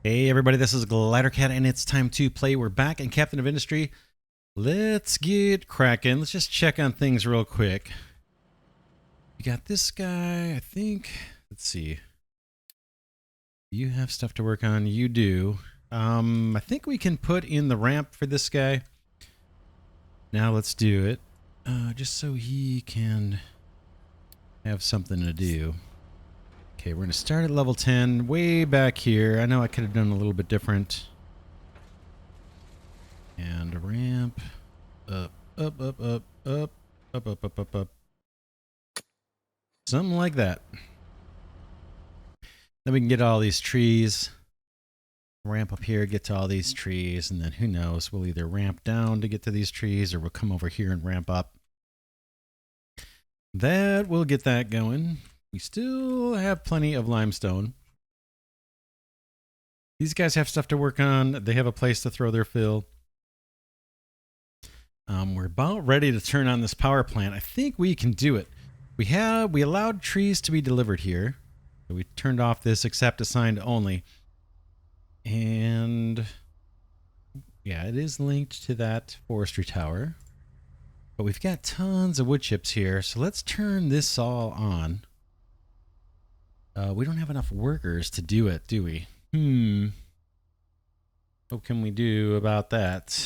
Hey everybody, this is Glidercat and it's time to play. We're back in Captain of Industry. Let's get cracking. Let's just check on things real quick. We got this guy, I think. Let's see. You have stuff to work on. You do. I think we can put in the ramp for this guy. Now let's do it. Just so he can have something to do. Okay, we're going to start at level 10, way back here. I know I could have done a little bit different. And a ramp. Up, up, up, up, up, up, up, up, up, up. Something like that. Then we can get all these trees. Ramp up here, get to all these trees, and then who knows, we'll either ramp down to get to these trees or we'll come over here and ramp up. That will get that going. We still have plenty of limestone. These guys have stuff to work on. They have a place to throw their fill. We're about ready to turn on this power plant. I think we can do it. We allowed trees to be delivered here. So we turned off this accept assigned only. And yeah, it is linked to that forestry tower. But we've got tons of wood chips here. So let's turn this all on. We don't have enough workers to do it, do we? What can we do about that?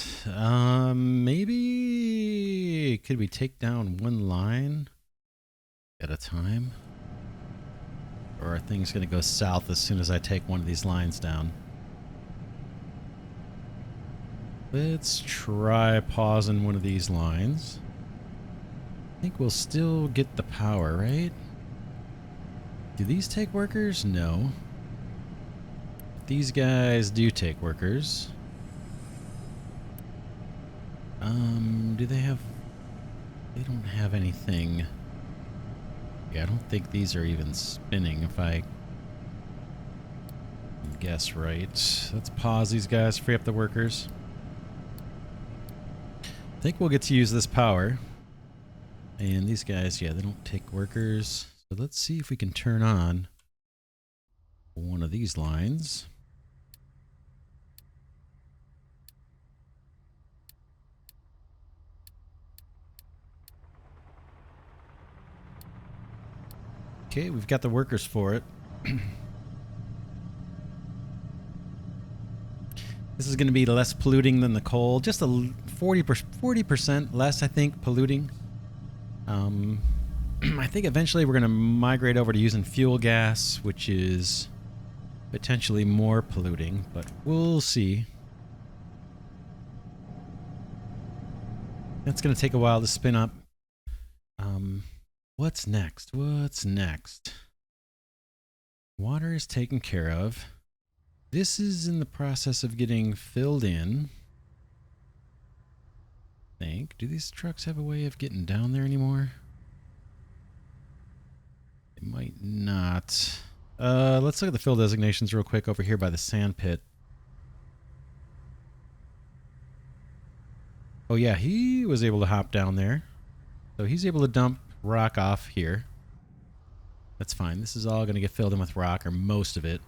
Maybe could we take down one line at a time? Or are things going to go south as soon as I take one of these lines down? Let's try pausing one of these lines. I think we'll still get the power, right? Do these take workers? No. These guys do take workers. Do they have... They don't have anything. Yeah, I don't think these are even spinning if I guess right. Let's pause these guys, free up the workers. I think we'll get to use this power. And these guys, yeah, they don't take workers. So let's see if we can turn on one of these lines. Okay, we've got the workers for it. This is going to be less polluting than the coal. Just a 40% less, I think, polluting. I think eventually we're going to migrate over to using fuel gas, which is potentially more polluting, but we'll see. That's going to take a while to spin up. What's next? What's next? Water is taken care of. This is in the process of getting filled in. I think. Do these trucks have a way of getting down there anymore? They might not. Let's look at the fill designations real quick over here by the sand pit. Oh yeah, he was able to hop down there. So he's able to dump rock off here. That's fine. This is all going to get filled in with rock, or most of it.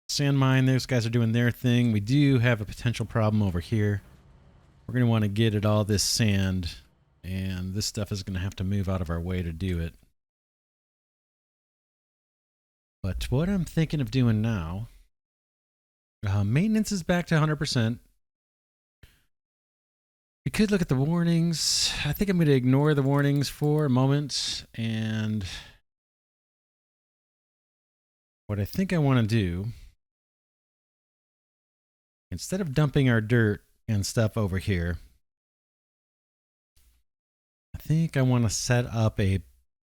Sand mine, those guys are doing their thing. We do have a potential problem over here. We're going to want to get at all this sand, and this stuff is going to have to move out of our way to do it. But what I'm thinking of doing now, maintenance is back to 100%. We could look at the warnings. I think I'm going to ignore the warnings for a moment. And what I think I want to do, instead of dumping our dirt and stuff over here, I think I want to set up a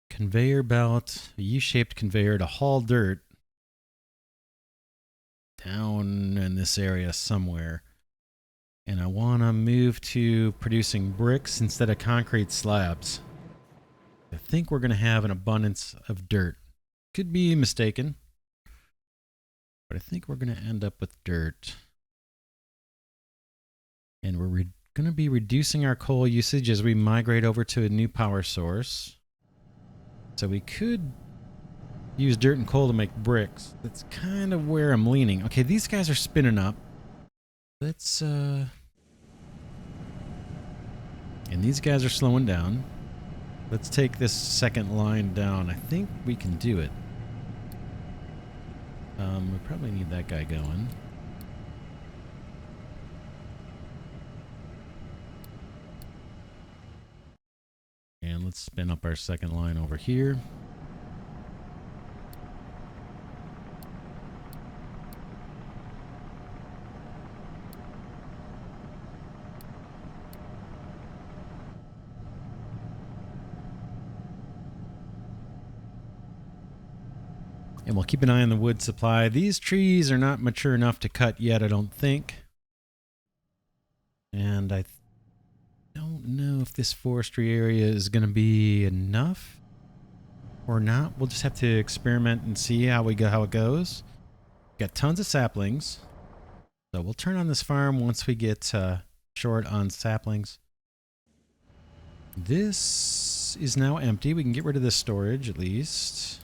conveyor belt, a U-shaped conveyor to haul dirt down in this area somewhere. And I want to move to producing bricks instead of concrete slabs. I think we're going to have an abundance of dirt. Could be mistaken, but I think we're going to end up with dirt. And we're going to be reducing our coal usage as we migrate over to a new power source. So we could use dirt and coal to make bricks. That's kind of where I'm leaning. Okay, these guys are spinning up. Let's, and these guys are slowing down. Let's take this second line down. I think we can do it. We probably need that guy going. And let's spin up our second line over here. And we'll keep an eye on the wood supply. These trees are not mature enough to cut yet, I don't think. And I don't know if this forestry area is going to be enough or not. We'll just have to experiment and see how it goes. Got tons of saplings. So we'll turn on this farm once we get short on saplings. This is now empty. We can get rid of this storage at least.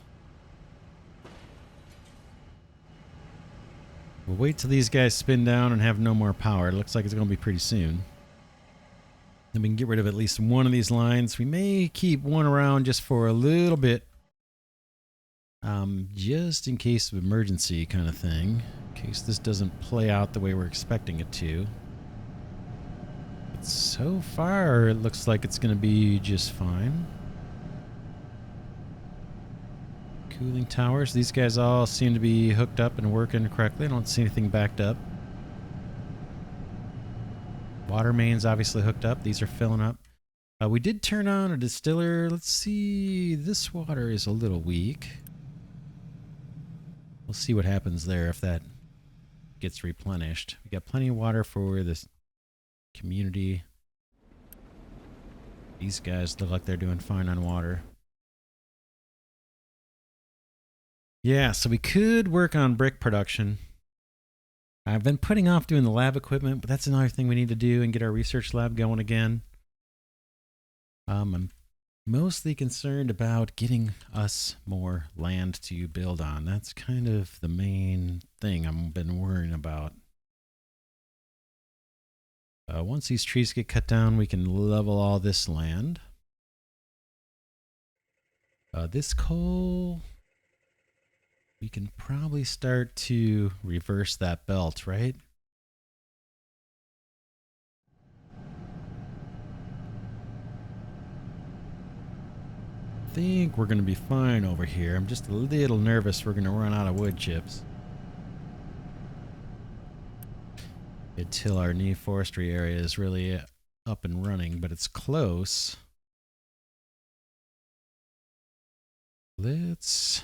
We'll wait till these guys spin down and have no more power. It looks like it's going to be pretty soon. Then we can get rid of at least one of these lines. We may keep one around just for a little bit. Just in case of emergency kind of thing. In case this doesn't play out the way we're expecting it to. But so far, it looks like it's going to be just fine. Cooling towers. These guys all seem to be hooked up and working correctly. I don't see anything backed up. Water mains obviously hooked up. These are filling up. We did turn on a distiller. Let's see. This water is a little weak. We'll see what happens there if that gets replenished. We got plenty of water for this community. These guys look like they're doing fine on water. Yeah, so we could work on brick production. I've been putting off doing the lab equipment, but that's another thing we need to do and get our research lab going again. I'm mostly concerned about getting us more land to build on. That's kind of the main thing I've been worrying about. Once these trees get cut down, we can level all this land. This coal... we can probably start to reverse that belt, right? I think we're going to be fine over here. I'm just a little nervous we're going to run out of wood chips. Until our new forestry area is really up and running, but it's close. Let's...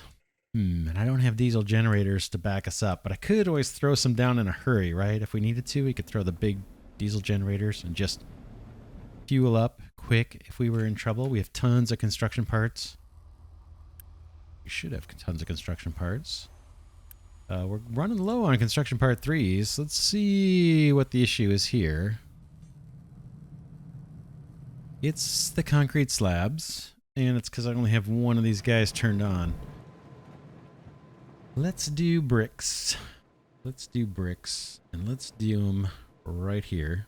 and I don't have diesel generators to back us up, but I could always throw some down in a hurry, right? If we needed to, we could throw the big diesel generators and just fuel up quick if we were in trouble. We have tons of construction parts. We should have tons of construction parts. We're running low on construction part 3s. Let's see what the issue is here. It's the concrete slabs, and it's because I only have one of these guys turned on. Let's do bricks. Let's do bricks, and let's do them right here.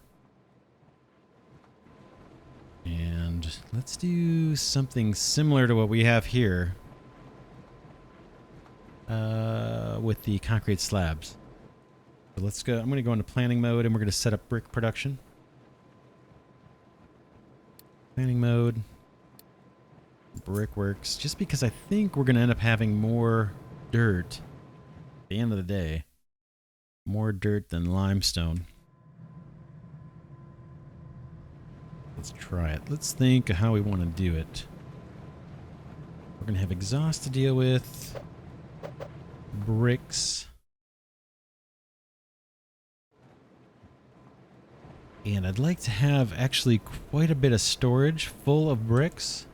And let's do something similar to what we have here with the concrete slabs. So let's go. I'm going to go into planning mode, and we're going to set up brick production. Planning mode. Brickworks. Just because I think we're going to end up having more dirt at the end of the day. More dirt than limestone. Let's try it. Let's think of how we want to do it. We're going to have exhaust to deal with. Bricks. And I'd like to have actually quite a bit of storage full of bricks.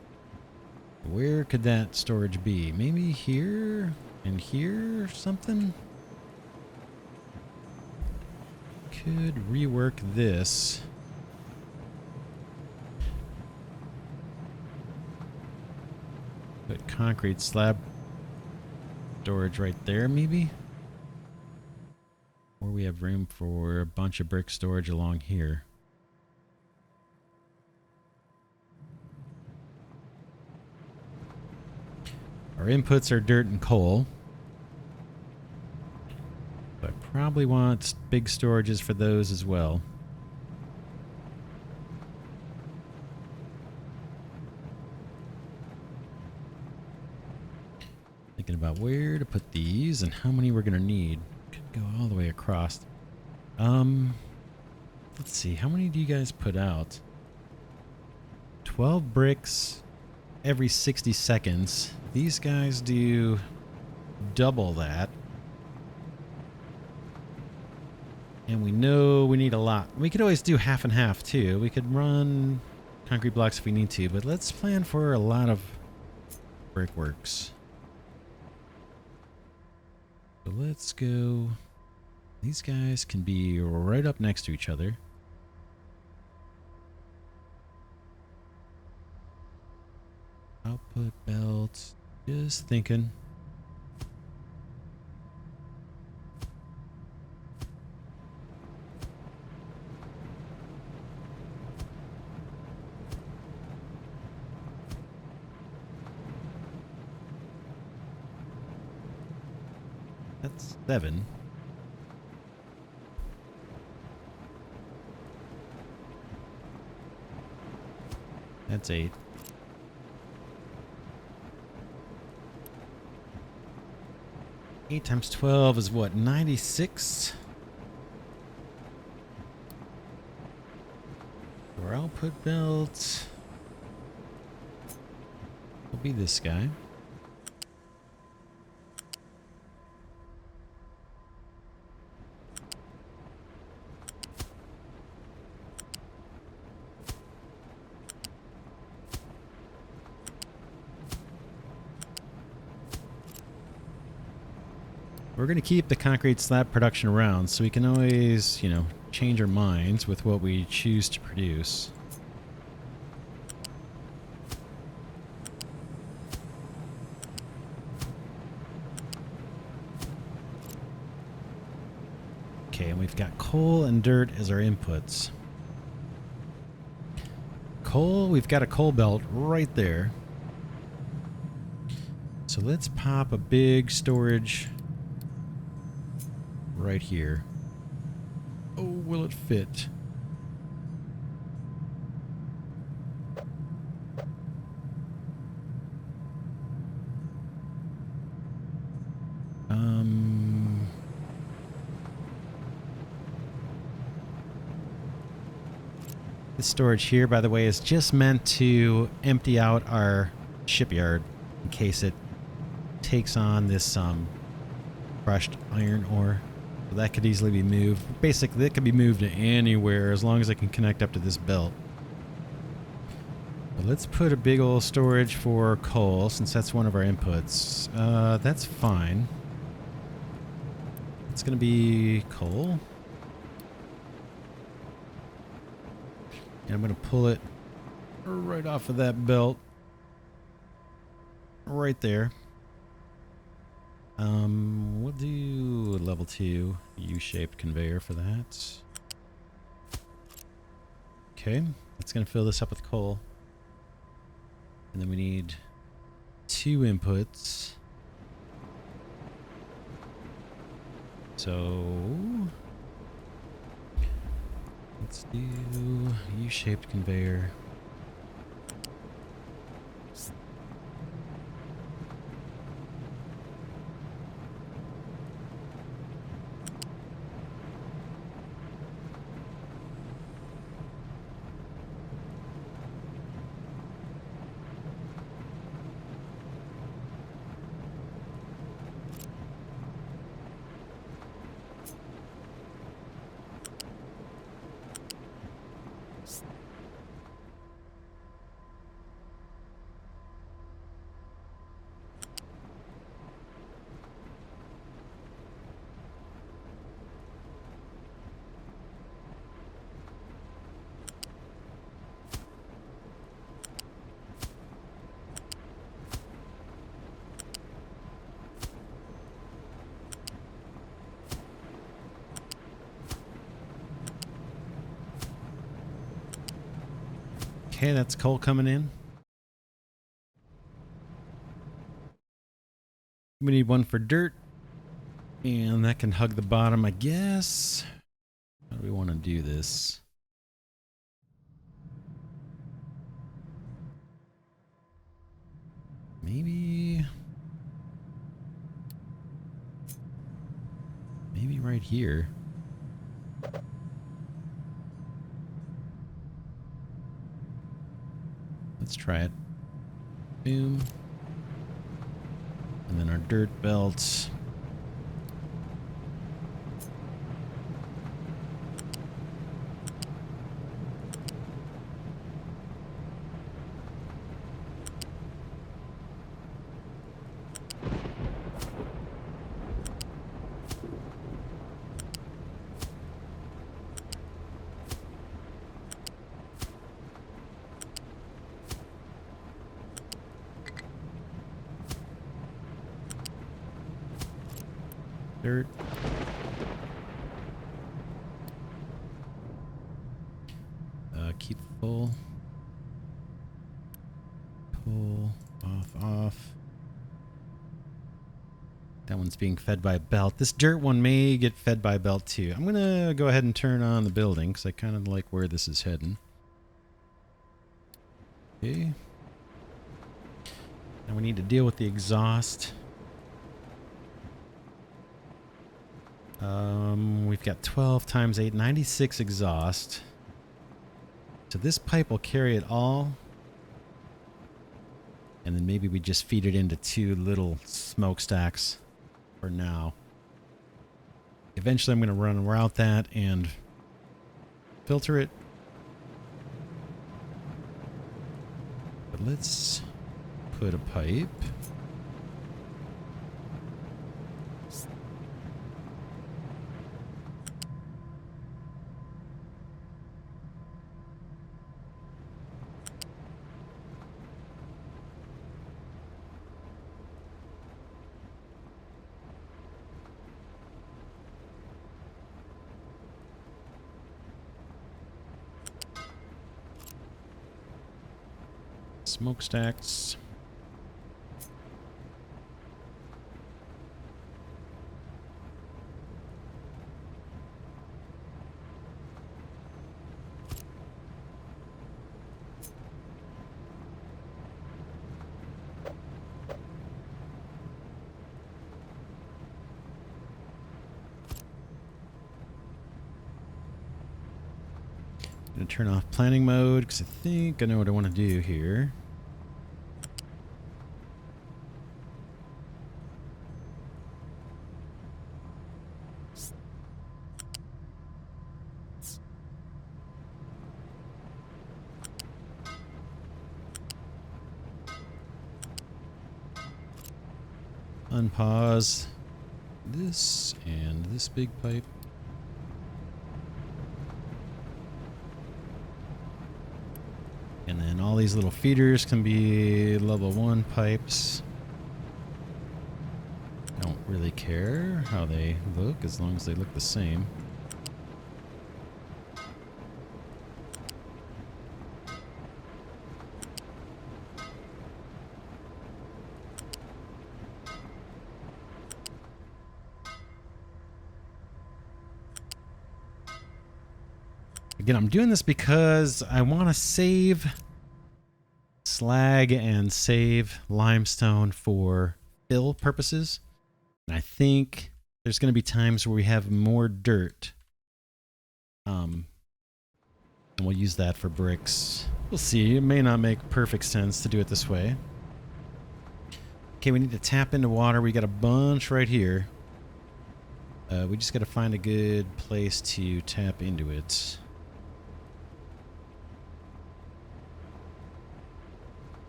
Where could that storage be? Maybe here and here or something? Could rework this. Put concrete slab storage right there, maybe? Or we have room for a bunch of brick storage along here. Our inputs are dirt and coal. So I probably want big storages for those as well. Thinking about where to put these and how many we're going to need. Could go all the way across. Let's see. How many do you guys put out? 12 bricks every 60 seconds. These guys do double that. And we know we need a lot. We could always do half and half too. We could run concrete blocks if we need to, but let's plan for a lot of brickworks. So let's go. These guys can be right up next to each other. Output belts. Just thinking. That's 7. That's 8. Eight times 12 is what, 96? Our output belt will be this guy. We're going to keep the concrete slab production around, so we can always, you know, change our minds with what we choose to produce. Okay, and we've got coal and dirt as our inputs. Coal, we've got a coal belt right there. So let's pop a big storage right here. Oh, will it fit? This storage here, by the way, is just meant to empty out our shipyard in case it takes on this crushed iron ore. So that could easily be moved. Basically, it can be moved to anywhere as long as it can connect up to this belt. But let's put a big old storage for coal, since that's one of our inputs. That's fine. It's going to be coal. And I'm going to pull it right off of that belt. Right there. We'll do level 2 U-shaped conveyor for that. Okay, that's going to fill this up with coal. And then we need 2 inputs. So let's do U-shaped conveyor. Okay, that's coal coming in. We need one for dirt. And that can hug the bottom, I guess. How do we want to do this? Maybe right here. Let's try it. Boom. And then our dirt belt. Dirt. Keep full. Pull. Off. That one's being fed by a belt. This dirt one may get fed by a belt too. I'm going to go ahead and turn on the building because I kind of like where this is heading. Okay. Now we need to deal with the exhaust. We've got 12 times 8, 96 exhaust. So this pipe will carry it all. And then maybe we just feed it into 2 little smokestacks for now. Eventually I'm going to route that and filter it. But let's put a pipe. Smokestacks. I'm going to turn off planning mode because I think I know what I want to do here. Unpause this and this big pipe. And then all these little feeders can be level 1 pipes. I don't really care how they look as long as they look the same. Again, I'm doing this because I want to save slag and save limestone for fill purposes. And I think there's going to be times where we have more dirt. And we'll use that for bricks. We'll see. It may not make perfect sense to do it this way. Okay, we need to tap into water. We got a bunch right here. We just got to find a good place to tap into it.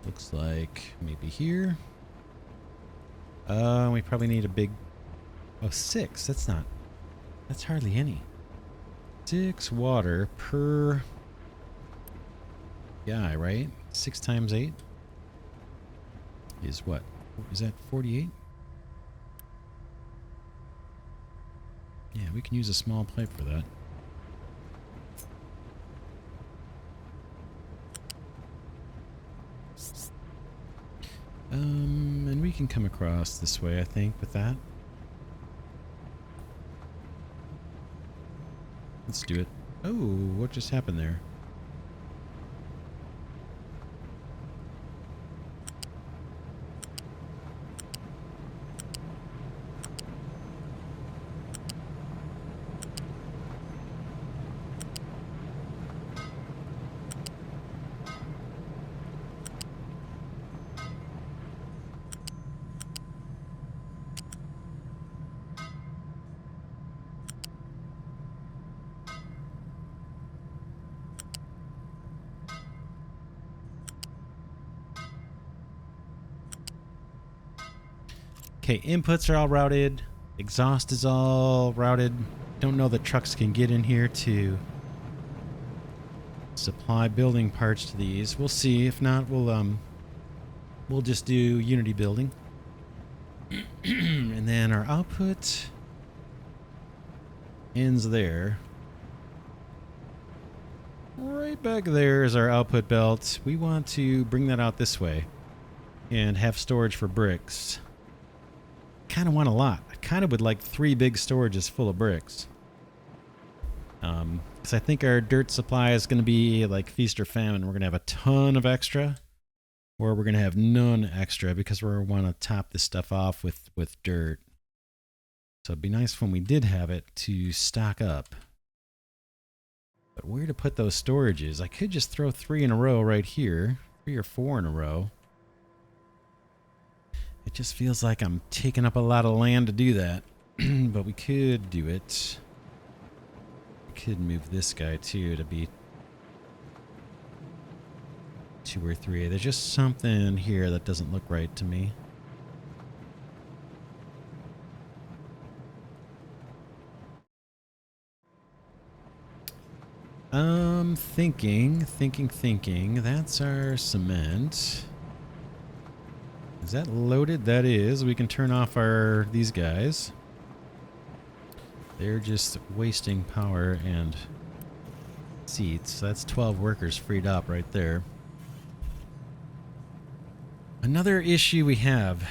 Looks like maybe here. We probably need a big... Oh, 6. That's hardly any. 6 water per guy, right? 6 times 8 is what? Is that 48? Yeah, we can use a small pipe for that. And we can come across this way, I think, with that. Let's do it. Oh, what just happened there? Okay, inputs are all routed. Exhaust is all routed. Don't know that trucks can get in here to supply building parts to these. We'll see. If not, we'll just do Unity building. And then our output ends there. Right back there is our output belt. We want to bring that out this way and have storage for bricks. Kind of want a lot. I kind of would like 3 big storages full of bricks. Because I think our dirt supply is going to be like feast or famine. We're going to have a ton of extra, or we're going to have none extra because we want to top this stuff off with dirt. So it'd be nice when we did have it to stock up. But where to put those storages? I could just throw 3 in a row right here. 3 or 4 in a row. It just feels like I'm taking up a lot of land to do that. But we could do it. We could move this guy too to be 2 or 3. There's just something here that doesn't look right to me. Thinking. That's our cement. Is that loaded? That is. We can turn off these guys. They're just wasting power and seats. That's 12 workers freed up right there. Another issue we have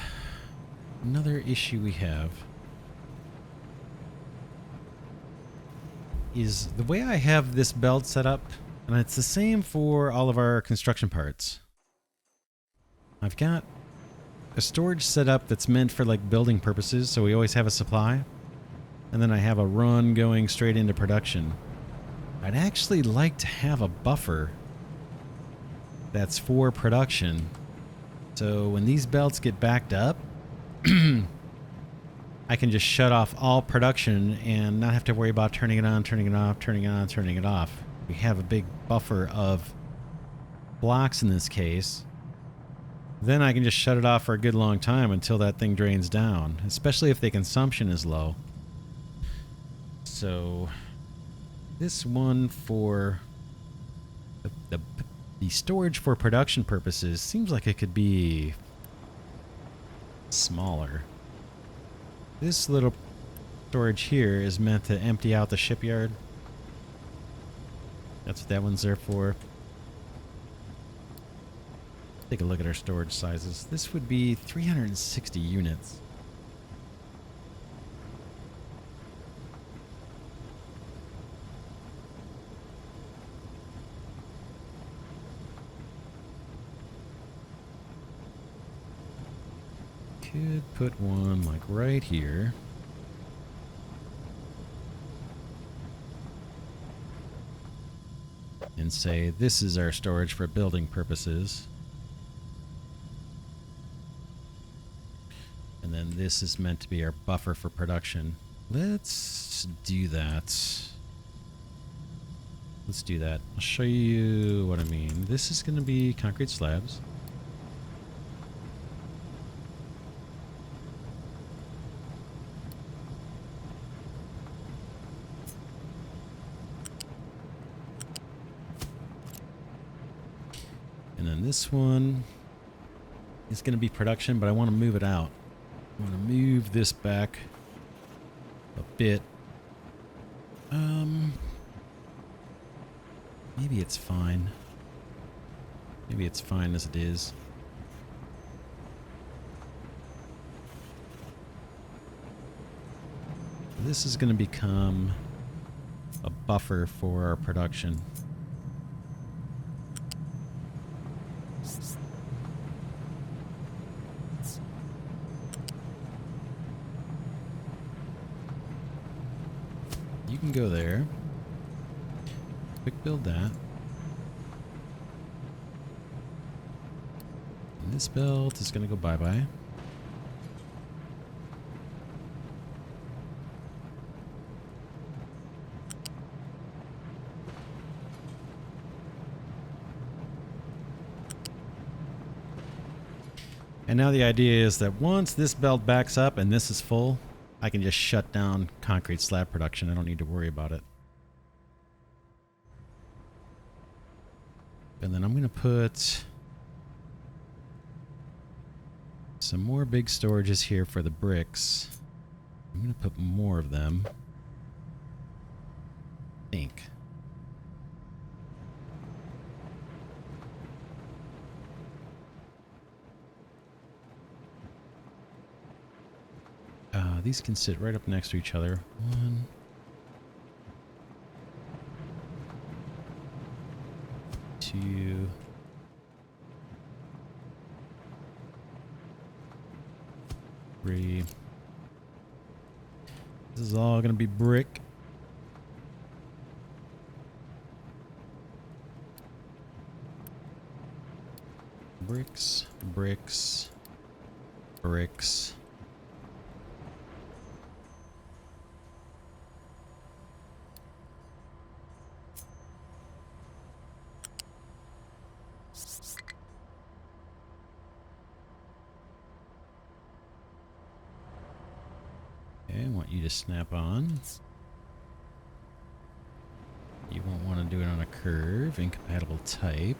is the way I have this belt set up, and it's the same for all of our construction parts. I've got a storage setup that's meant for like building purposes, so we always have a supply. And then I have a run going straight into production. I'd actually like to have a buffer that's for production. So when these belts get backed up, I can just shut off all production and not have to worry about turning it on, turning it off, turning it on, turning it off. We have a big buffer of blocks in this case. Then I can just shut it off for a good long time until that thing drains down, especially if the consumption is low. So this one for the storage for production purposes seems like it could be smaller. This little storage here is meant to empty out the shipyard. That's what that one's there for. Take a look at our storage sizes. This would be 360 units. Could put one like right here. And say this is our storage for building purposes. And then this is meant to be our buffer for production. Let's do that. Let's do that. I'll show you what I mean. This is going to be concrete slabs. And then this one is going to be production, but I want to move it out. I want to move this back a bit. Maybe it's fine. Maybe it's fine as it is. this is going to become a buffer for our production. You can go there. Quick build that. And this belt is going to go bye-bye. And now the idea is that once this belt backs up and this is full, I can just shut down concrete slab production. I don't need to worry about it. And then I'm going to put some more big storages here for the bricks. I'm going to put more of them. I think. These can sit right up next to each other. 1, 2, 3. This is all going to be brick. Bricks, bricks, bricks. I want you to snap on. You won't want to do it on a curve. Incompatible type.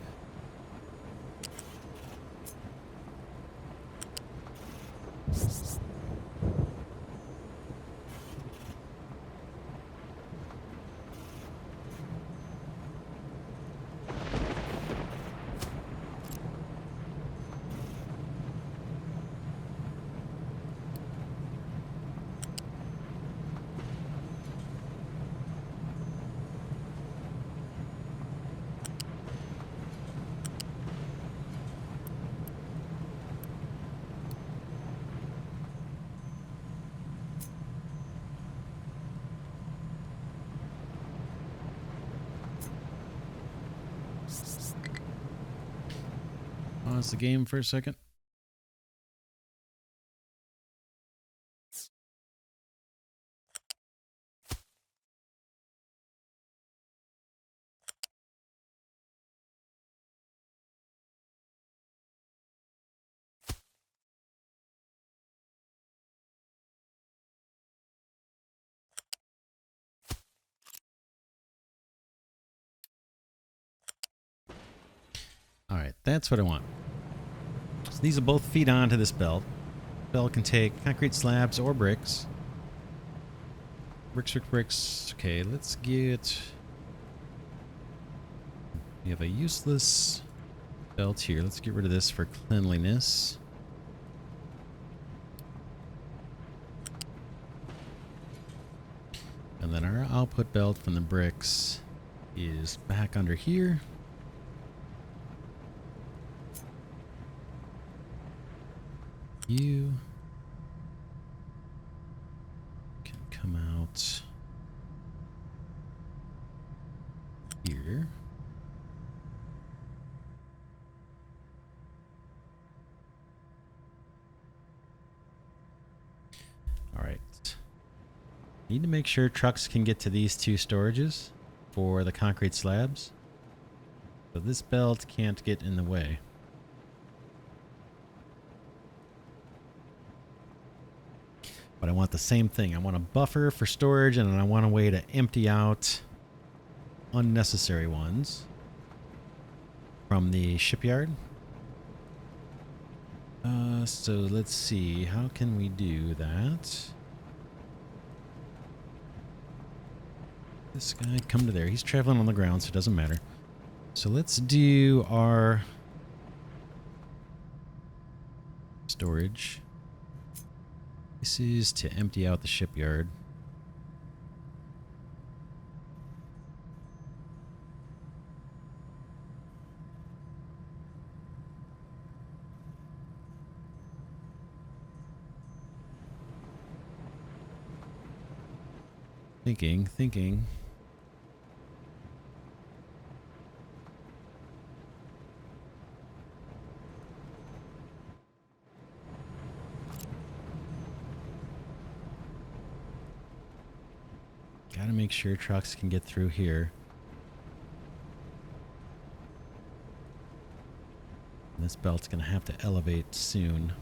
Pause the game for a second. All right, that's what I want. So these will both feed onto this belt. Belt can take concrete slabs or bricks. Bricks, bricks, bricks. Okay, let's get... We have a useless belt here. Let's get rid of this for cleanliness. And then our output belt from the bricks is back under here. You can come out here. All right. Need to make sure trucks can get to these two storages for the concrete slabs. So this belt can't get in the way. But I want the same thing. I want a buffer for storage, and I want a way to empty out unnecessary ones from the shipyard. So let's see. How can we do that? This guy, come to there. He's traveling on the ground, so it doesn't matter. So let's do our storage. This is to empty out the shipyard. Thinking. Gotta make sure trucks can get through here. And this belt's gonna have to elevate soon.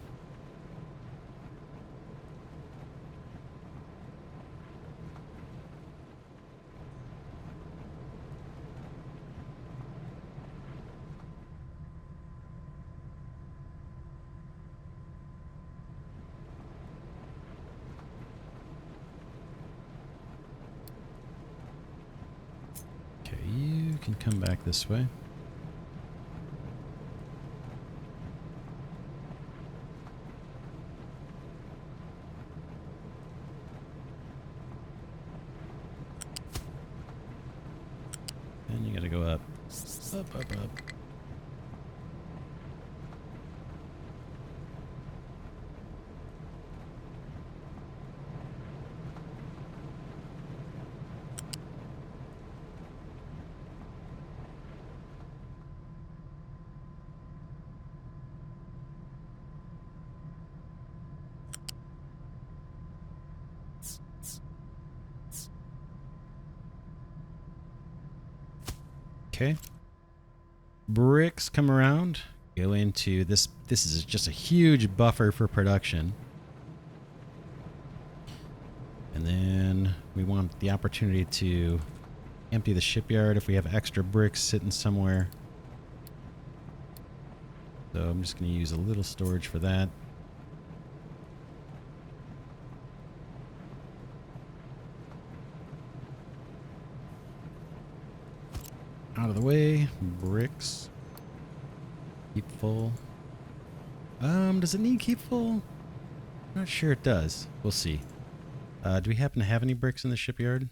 You can come back this way. And you gotta go up. Up. Okay. Bricks come around. Go into this. This is just a huge buffer for production. And then we want the opportunity to empty the shipyard if we have extra bricks sitting somewhere. So I'm just going to use a little storage for that. Out of the way. Bricks. Keep full. Does it need keep full? Not sure it does. We'll see. Do we happen to have any bricks in the shipyard?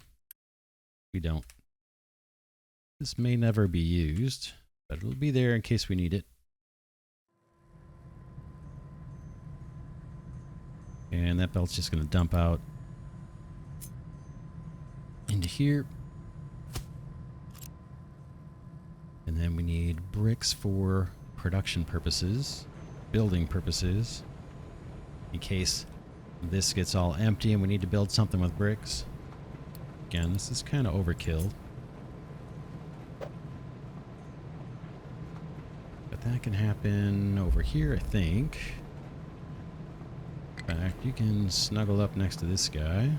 We don't. This may never be used, but it'll be there in case we need it. And that belt's just going to dump out into here. And then we need bricks for production purposes, building purposes, in case this gets all empty and we need to build something with bricks. Again, this is kind of overkill. But that can happen over here, I think. In fact, you can snuggle up next to this guy.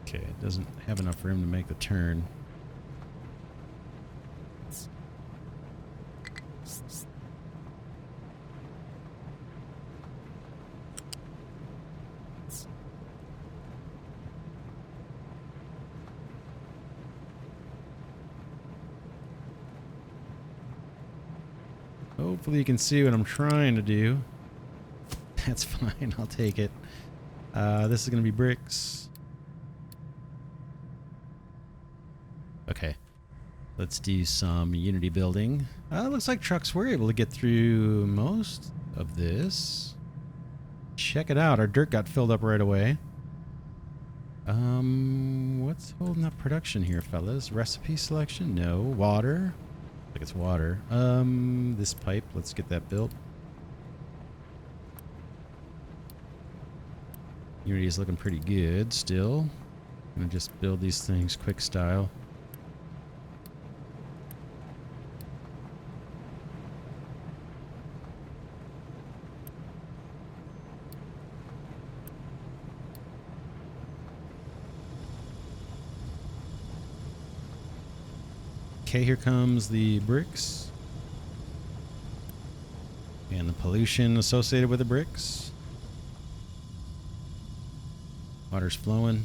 Okay, it doesn't have enough room to make the turn. Hopefully you can see what I'm trying to do. That's fine, I'll take it. This is going to be bricks. Okay, let's do some unity building. Looks like trucks were able to get through most of this. Check it out, our dirt got filled up right away. What's holding up production here, fellas? Recipe selection? No. Water? I think it's water. This pipe, let's get that built. Unity is looking pretty good still. I'm gonna just build these things quick style. Okay, here comes the bricks. And the pollution associated with the bricks. Water's flowing.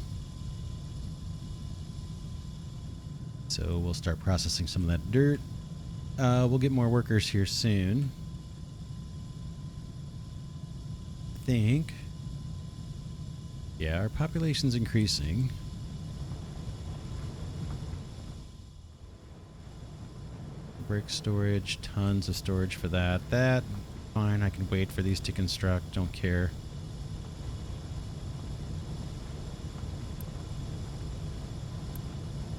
So we'll start processing some of that dirt. We'll get more workers here soon. I think. Yeah, our population's increasing. Brick storage, tons of storage for that. That, fine, I can wait for these to construct, don't care.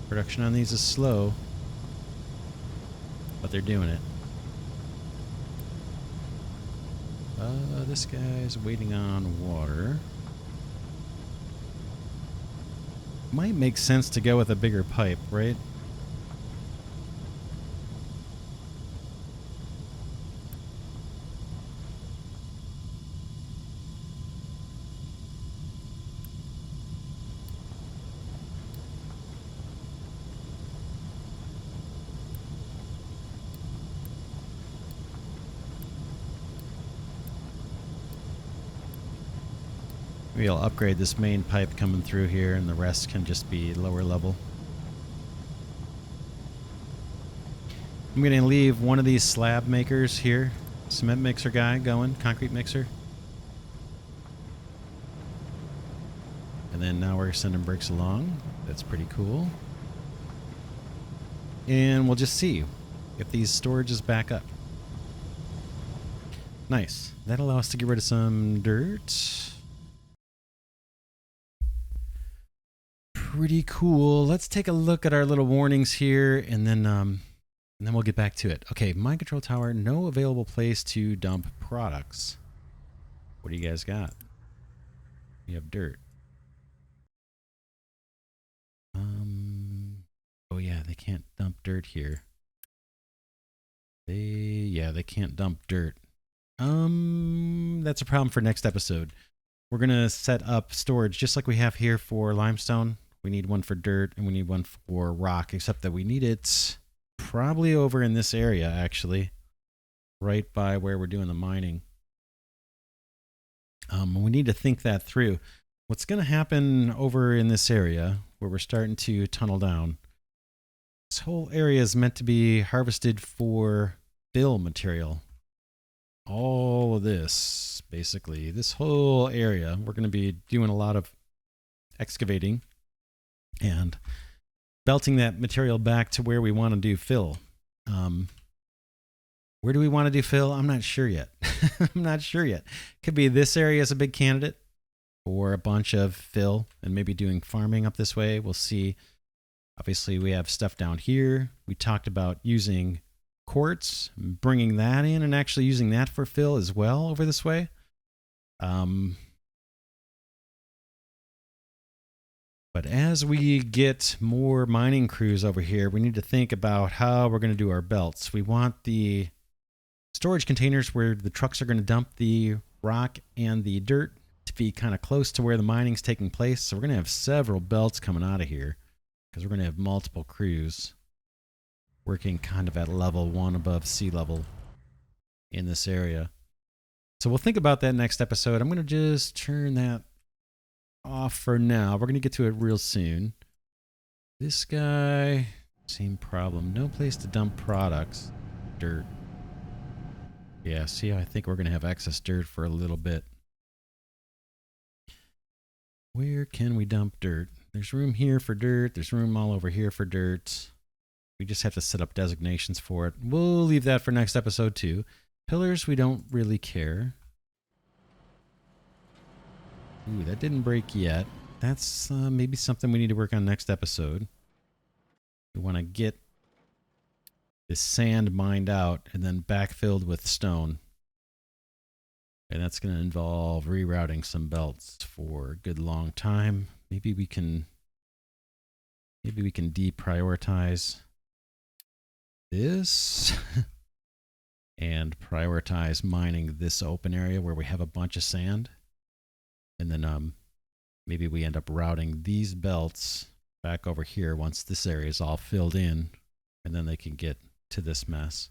Production on these is slow, but they're doing it. This guy's waiting on water. Might make sense to go with a bigger pipe, right? Maybe I'll upgrade this main pipe coming through here and the rest can just be lower level. I'm going to leave one of these slab makers here. Cement mixer guy going, concrete mixer. And then now we're sending bricks along. That's pretty cool. And we'll just see if these storages back up. Nice. That'll allow us to get rid of some dirt. Pretty cool. Let's take a look at our little warnings here, and then we'll get back to it. Okay, mind control tower. No available place to dump products. What do you guys got? We have dirt. Oh yeah, they can't dump dirt here. They can't dump dirt. That's a problem for next episode. We're gonna set up storage just like we have here for limestone. We need one for dirt and we need one for rock, except that we need it probably over in this area, actually, right by where we're doing the mining. We need to think that through. What's going to happen over in this area where we're starting to tunnel down? This whole area is meant to be harvested for fill material. All of this, basically, this whole area, we're going to be doing a lot of excavating and belting that material back to where we want to do fill. Where do we want to do fill? I'm not sure yet. I'm not sure yet. Could be this area as a big candidate or a bunch of fill and maybe doing farming up this way. We'll see. Obviously, we have stuff down here. We talked about using quartz, bringing that in and actually using that for fill as well over this way. But as we get more mining crews over here, we need to think about how we're going to do our belts. We want the storage containers where the trucks are going to dump the rock and the dirt to be kind of close to where the mining's taking place. So we're going to have several belts coming out of here because we're going to have multiple crews working kind of at level 1 above sea level in this area. So we'll think about that next episode. I'm going to just turn that off for now. We're going to get to it real soon. This guy, same problem. No place to dump products. Dirt. Yeah, see, I think we're going to have excess dirt for a little bit. Where can we dump dirt? There's room here for dirt. There's room all over here for dirt. We just have to set up designations for it. We'll leave that for next episode too. Pillars, we don't really care. Ooh, that didn't break yet. That's maybe something we need to work on next episode. We want to get this sand mined out and then backfilled with stone. And that's going to involve rerouting some belts for a good long time. Maybe we can deprioritize this and prioritize mining this open area where we have a bunch of sand. And then maybe we end up routing these belts back over here once this area is all filled in, and then they can get to this mess.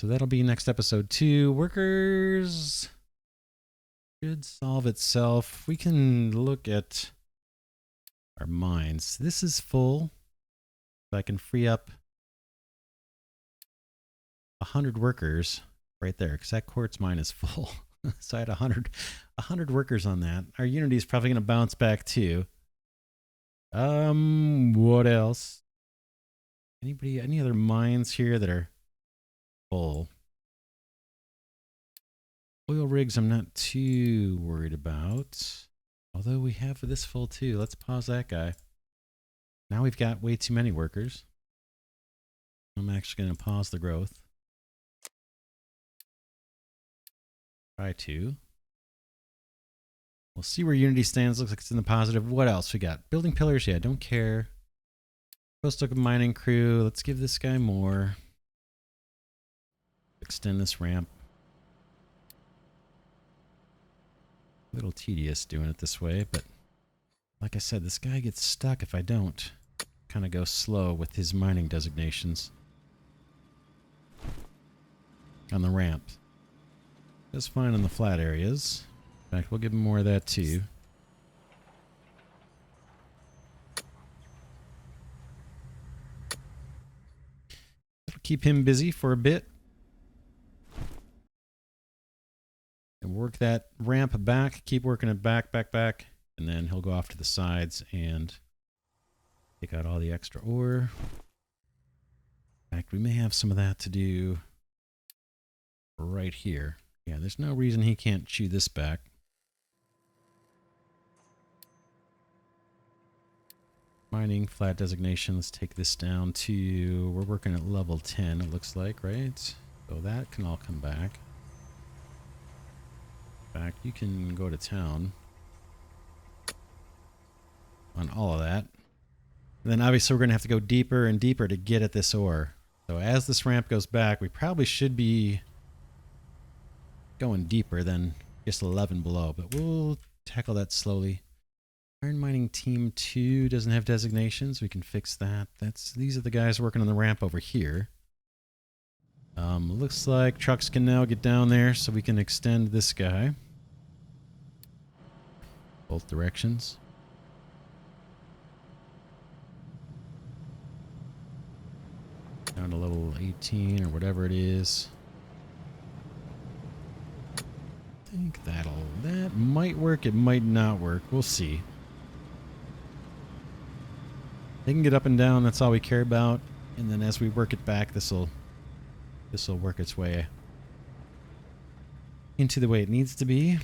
So that'll be next episode too. Workers should solve itself. We can look at our mines. This is full. So I can free up 100 workers right there, because that quartz mine is full. So I had 100 workers on that. Our Unity is probably going to bounce back too. What else? Any other mines here that are full? Oil rigs I'm not too worried about. Although we have this full too. Let's pause that guy. Now we've got way too many workers. I'm actually going to pause the growth. Try to. We'll see where Unity stands. Looks like it's in the positive. What else we got? Building pillars. Yeah, don't care. Coastal mining crew. Let's give this guy more. Extend this ramp. A little tedious doing it this way, but like I said, this guy gets stuck if I don't. Kind of go slow with his mining designations on the ramp. That's fine on the flat areas. In fact, we'll give him more of that too. That'll keep him busy for a bit. And work that ramp back. Keep working it back. And then he'll go off to the sides and take out all the extra ore. In fact, we may have some of that to do right here. Yeah, there's no reason he can't chew this back. Mining, flat designation. Let's take this down to... We're working at level 10, it looks like, right? So that can all come back. In fact, you can go to town on all of that. And then obviously we're going to have to go deeper and deeper to get at this ore. So as this ramp goes back, we probably should be going deeper than just 11 below, but we'll tackle that slowly. Iron Mining Team 2 doesn't have designations. We can fix that. These are the guys working on the ramp over here. Looks like trucks can now get down there, so we can extend this guy. Both directions. Down to level 18 or whatever it is. I think that might work, it might not work. We'll see. They can get up and down, that's all we care about. And then as we work it back, this'll work its way into the way it needs to be.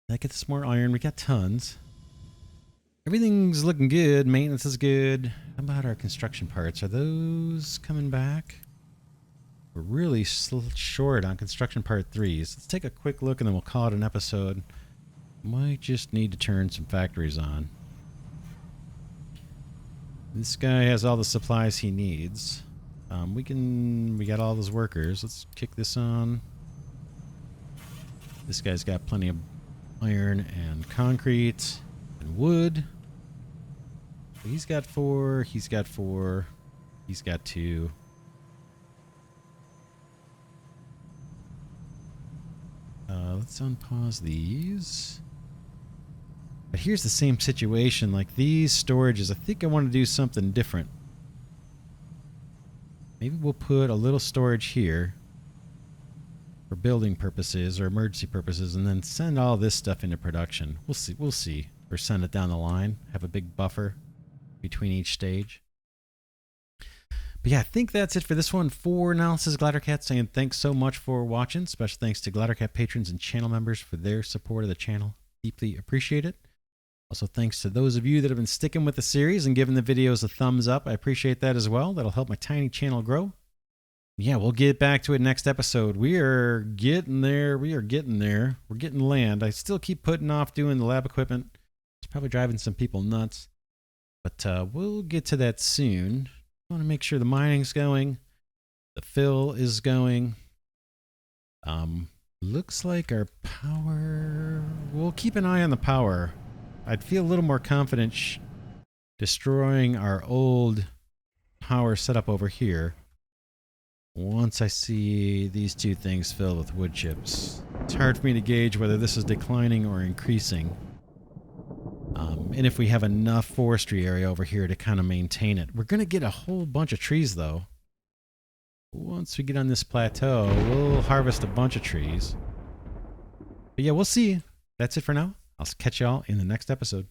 That gets us more iron. We got tons. Everything's looking good. Maintenance is good. How about our construction parts? Are those coming back? We're really short on construction part 3s. Let's take a quick look and then we'll call it an episode. Might just need to turn some factories on. This guy has all the supplies he needs. We got all those workers. Let's kick this on. This guy's got plenty of iron and concrete and wood. He's got 4, he's got 4, he's got 2. Let's unpause these. But here's the same situation, like these storages. I think I want to do something different. Maybe we'll put a little storage here for building purposes or emergency purposes, and then send all this stuff into production. We'll see. Or send it down the line. Have a big buffer between each stage. But yeah, I think that's it for this one. For now, this is Glidercat saying thanks so much for watching. Special thanks to Glidercat patrons and channel members for their support of the channel. Deeply appreciate it. Also, thanks to those of you that have been sticking with the series and giving the videos a thumbs up. I appreciate that as well. That'll help my tiny channel grow. Yeah, we'll get back to it next episode. We are getting there. We're getting land. I still keep putting off doing the lab equipment. It's probably driving some people nuts. But we'll get to that soon. I want to make sure the mining's going. The fill is going. Looks like our power... We'll keep an eye on the power. I'd feel a little more confident destroying our old power setup over here. once I see these two things filled with wood chips. It's hard for me to gauge whether this is declining or increasing. And if we have enough forestry area over here to kind of maintain it. We're going to get a whole bunch of trees, though. Once we get on this plateau, we'll harvest a bunch of trees. But yeah, we'll see. That's it for now. I'll catch y'all in the next episode.